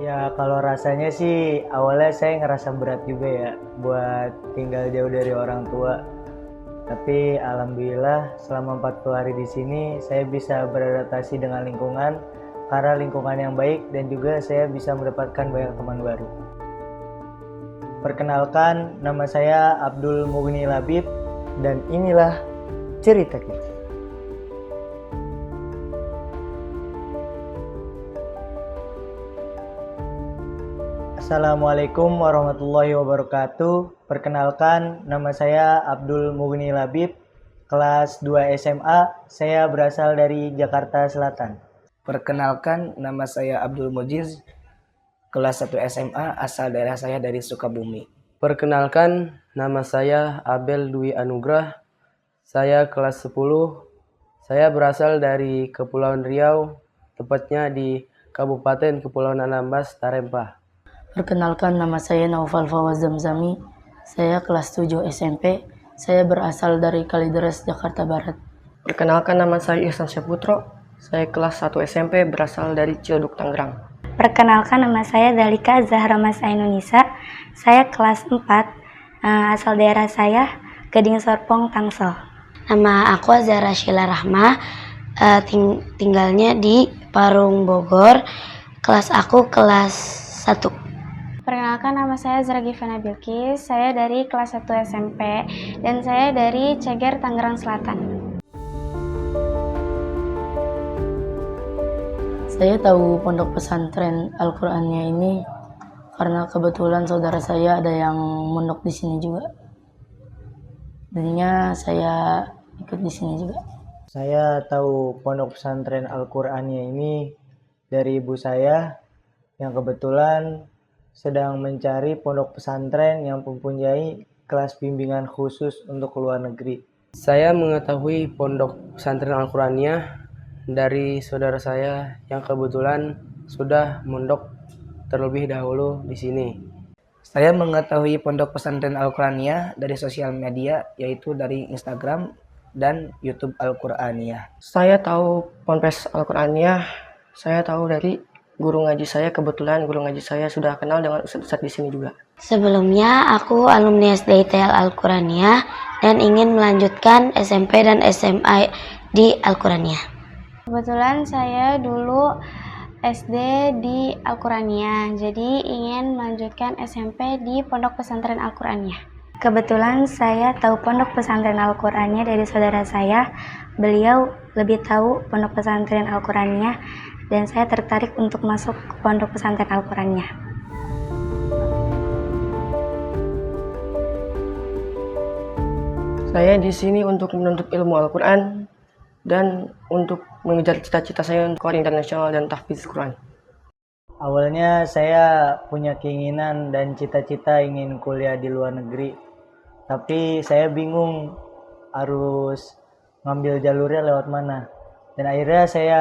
Ya kalau rasanya sih awalnya saya ngerasa berat juga ya buat tinggal jauh dari orang tua. Tapi alhamdulillah selama 40 hari di sini saya bisa beradaptasi dengan lingkungan karena lingkungan yang baik dan juga saya bisa mendapatkan banyak teman baru. Perkenalkan, nama saya Abdul Mughni Labib dan inilah cerita kita. Assalamualaikum warahmatullahi wabarakatuh. Perkenalkan, nama saya Abdul Mughni Labib, kelas 2 SMA. Saya berasal dari Jakarta Selatan. Perkenalkan, nama saya Abdul Mujiz, kelas 1 SMA, asal daerah saya dari Sukabumi. Perkenalkan, nama saya Abel Dwi Anugrah. Saya kelas 10. Saya berasal dari Kepulauan Riau, tepatnya di Kabupaten Kepulauan Anambas, Tarempa. Perkenalkan, nama saya Naufal Fawaz Zamzami. Saya kelas 7 SMP. Saya berasal dari Kalideres, Jakarta Barat. Perkenalkan, nama saya Ihsan Syahputro. Saya kelas 1 SMP, berasal dari Ciledug, Tangerang. Perkenalkan, nama saya Dalika Zahra Mas Ainunisa. Saya kelas 4, asal daerah saya Gading Serpong, Tangsel. Nama aku Azhara Sheila Rahma, tinggalnya di Parung, Bogor. Kelas aku kelas 1. Perkenalkan, nama saya Zara Givana Bilkis. Saya dari kelas 1 SMP dan saya dari Ceger, Tangerang Selatan. Saya tahu pondok pesantren Al-Qur'annya ini karena kebetulan saudara saya ada yang mondok di sini juga. Jadinya saya ikut di sini juga. Saya tahu pondok pesantren Al-Qur'annya ini dari ibu saya yang kebetulan sedang mencari pondok pesantren yang mempunyai kelas bimbingan khusus untuk luar negeri. Saya mengetahui pondok pesantren Al-Qur'aniyah dari saudara saya yang kebetulan sudah mondok terlebih dahulu di sini. Saya mengetahui pondok pesantren Al-Qur'aniyah dari sosial media, yaitu dari Instagram dan YouTube Al-Qur'aniyah. Saya tahu Ponpes Al-Qur'aniyah. Saya tahu dari guru ngaji saya. Kebetulan guru ngaji saya sudah kenal dengan ustadz di sini juga. Sebelumnya aku alumni SD ITL Al-Qur'aniyah dan ingin melanjutkan SMP dan SMA di Al-Qur'aniyah. Kebetulan saya dulu SD di Al-Qur'aniyah, jadi ingin melanjutkan SMP di Pondok Pesantren Al-Qur'aniyah. Kebetulan saya tahu pondok pesantren Al-Qur'aniyah dari saudara saya. Beliau lebih tahu pondok pesantren Al-Qur'aniyah dan saya tertarik untuk masuk ke pondok pesantren Al-Qur'aniyah. Saya di sini untuk menuntut ilmu Al-Quran dan untuk mengejar cita-cita saya untuk Qari internasional dan tahfiz Quran. Awalnya saya punya keinginan dan cita-cita ingin kuliah di luar negeri. Tapi saya bingung harus ngambil jalurnya lewat mana. Dan akhirnya saya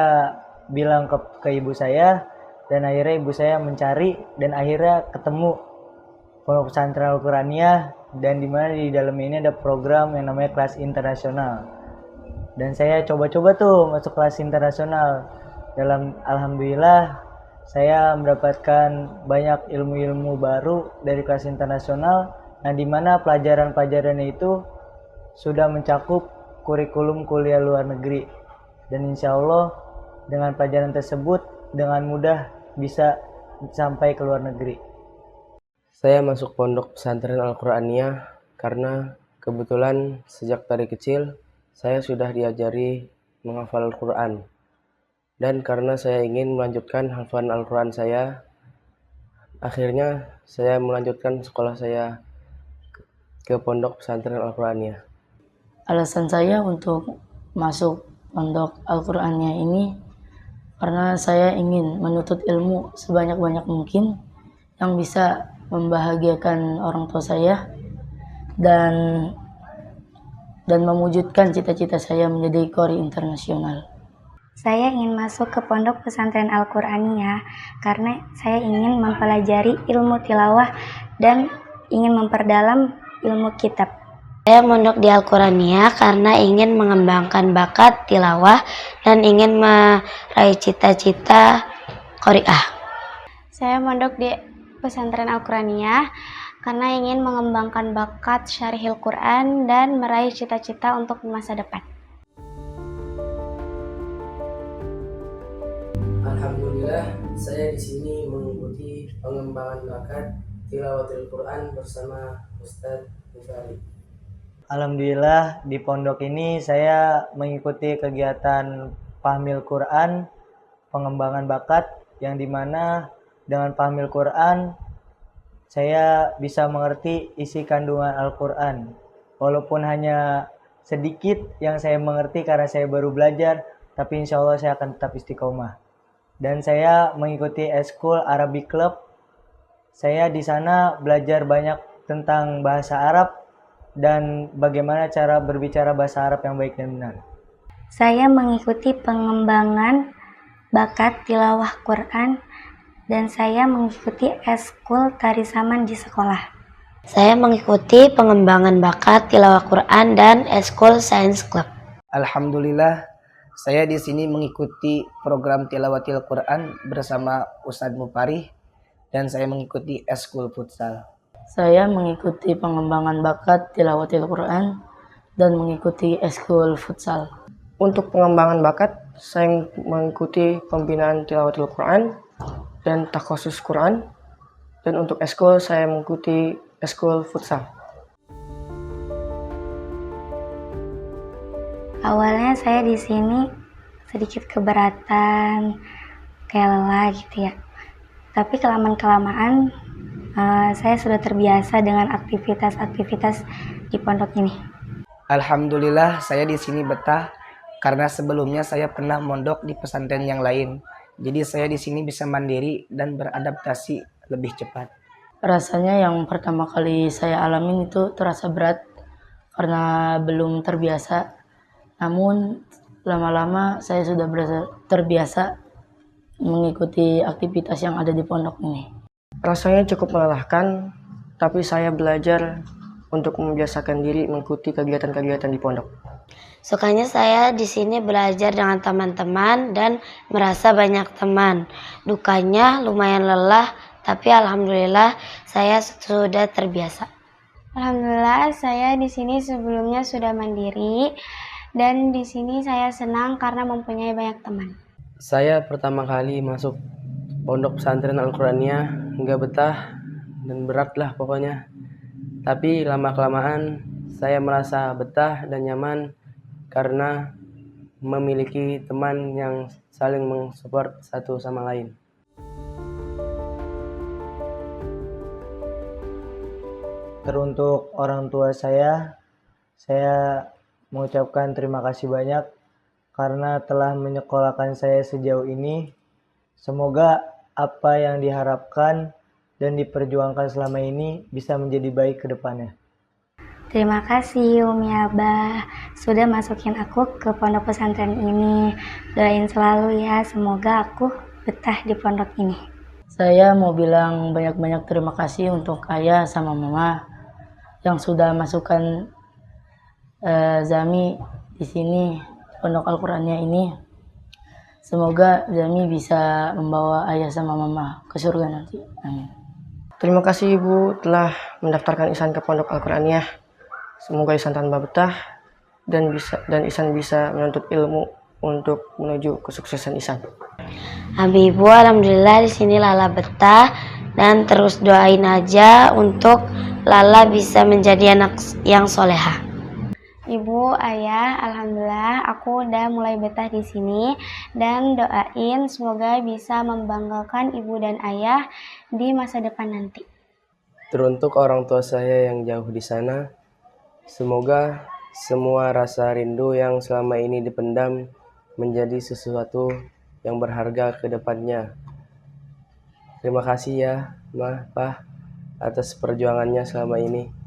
bilang ke ibu saya, dan akhirnya ibu saya mencari dan akhirnya ketemu pondok pesantren Al-Qur'aniyah, dan dimana di dalam ini ada program yang namanya kelas internasional. Dan saya coba-coba tuh masuk kelas internasional. Alhamdulillah saya mendapatkan banyak ilmu-ilmu baru dari kelas internasional, nah dimana pelajaran-pelajarannya itu sudah mencakup kurikulum kuliah luar negeri. Dan insya Allah dengan pelajaran tersebut dengan mudah bisa sampai ke luar negeri. Saya masuk pondok pesantren Al-Qur'aniyah karena kebetulan sejak dari kecil saya sudah diajari menghafal Al-Quran. Dan karena saya ingin melanjutkan hafalan Al-Quran saya, akhirnya saya melanjutkan sekolah saya ke pondok pesantren Al-Qur'aniyah. Alasan saya untuk masuk pondok Al-Qur'aniyah ini karena saya ingin menuntut ilmu sebanyak-banyak mungkin yang bisa membahagiakan orang tua saya dan mewujudkan cita-cita saya menjadi Qari internasional. Saya ingin masuk ke pondok pesantren Al-Qur'aniyah karena saya ingin mempelajari ilmu tilawah dan ingin memperdalam ilmu kitab. Saya mondok di Al-Qur'aniyah karena ingin mengembangkan bakat tilawah dan ingin meraih cita-cita Qari'ah. Saya mondok di pesantren Al-Quraniyah karena ingin mengembangkan bakat syarihil Quran dan meraih cita-cita untuk masa depan. Alhamdulillah, saya di sini mengikuti pengembangan bakat tilawatil Quran bersama Ustadz Mufari. Alhamdulillah di pondok ini saya mengikuti kegiatan Fahmil Quran, pengembangan bakat, yang dimana dengan Fahmil Quran saya bisa mengerti isi kandungan Al-Quran. Walaupun hanya sedikit yang saya mengerti karena saya baru belajar, tapi insya Allah saya akan tetap istiqomah. Dan saya mengikuti Eskul Arabic Club. Saya di sana belajar banyak tentang bahasa Arab dan bagaimana cara berbicara bahasa Arab yang baik dan benar. Saya mengikuti pengembangan bakat tilawah Quran dan saya mengikuti eskul tari saman di sekolah. Saya mengikuti pengembangan bakat tilawah Quran dan Eskul Science Club. Alhamdulillah, saya di sini mengikuti program tilawatil Quran bersama Ustadz Mufari dan saya mengikuti Eskul Futsal. Saya mengikuti pengembangan bakat tilawatil Quran dan mengikuti Eskul Futsal. Untuk pengembangan bakat, saya mengikuti pembinaan tilawatil Quran dan takhusus Quran. Dan untuk eskul, saya mengikuti eskul futsal. Awalnya saya di sini sedikit keberatan, kayak lelah gitu ya. Tapi kelamaan-kelamaan saya sudah terbiasa dengan aktivitas-aktivitas di pondok ini. Alhamdulillah, saya di sini betah karena sebelumnya saya pernah mondok di pesantren yang lain. Jadi saya di sini bisa mandiri dan beradaptasi lebih cepat. Rasanya yang pertama kali saya alamin itu terasa berat karena belum terbiasa. Namun lama-lama saya sudah terbiasa mengikuti aktivitas yang ada di pondok ini. Rasanya cukup melelahkan, tapi saya belajar untuk membiasakan diri mengikuti kegiatan-kegiatan di pondok. Sukanya saya di sini belajar dengan teman-teman dan merasa banyak teman. Dukanya lumayan lelah, tapi alhamdulillah saya sudah terbiasa. Alhamdulillah, saya di sini sebelumnya sudah mandiri dan di sini saya senang karena mempunyai banyak teman. Saya pertama kali masuk pondok pesantren Al-Quraniyah, nggak betah dan berat lah pokoknya. Tapi lama-kelamaan saya merasa betah dan nyaman karena memiliki teman yang saling mensupport satu sama lain. Teruntuk orang tua saya mengucapkan terima kasih banyak karena telah menyekolahkan saya sejauh ini. Semoga apa yang diharapkan dan diperjuangkan selama ini bisa menjadi baik ke depannya. Terima kasih Umi Abah sudah masukin aku ke pondok pesantren ini. Doain selalu ya, semoga aku betah di pondok ini. Saya mau bilang banyak-banyak terima kasih untuk ayah sama mama yang sudah masukkan Zami di sini, pondok Al-Quraniyah ini. Semoga Zami bisa membawa ayah sama mama ke surga nanti. Amin. Terima kasih Ibu telah mendaftarkan Ihsan ke pondok Al-Quraniyah. Semoga Ihsan tambah betah dan Ihsan bisa menuntut ilmu untuk menuju kesuksesan Ihsan. Amin Ibu, alhamdulillah di sini Lala betah dan terus doain aja untuk Lala bisa menjadi anak yang solehah. Ibu, ayah, alhamdulillah aku udah mulai betah di sini dan doain semoga bisa membanggakan ibu dan ayah di masa depan nanti. Teruntuk orang tua saya yang jauh di sana, semoga semua rasa rindu yang selama ini dipendam menjadi sesuatu yang berharga ke depannya. Terima kasih ya, Ma, Pa, atas perjuangannya selama ini.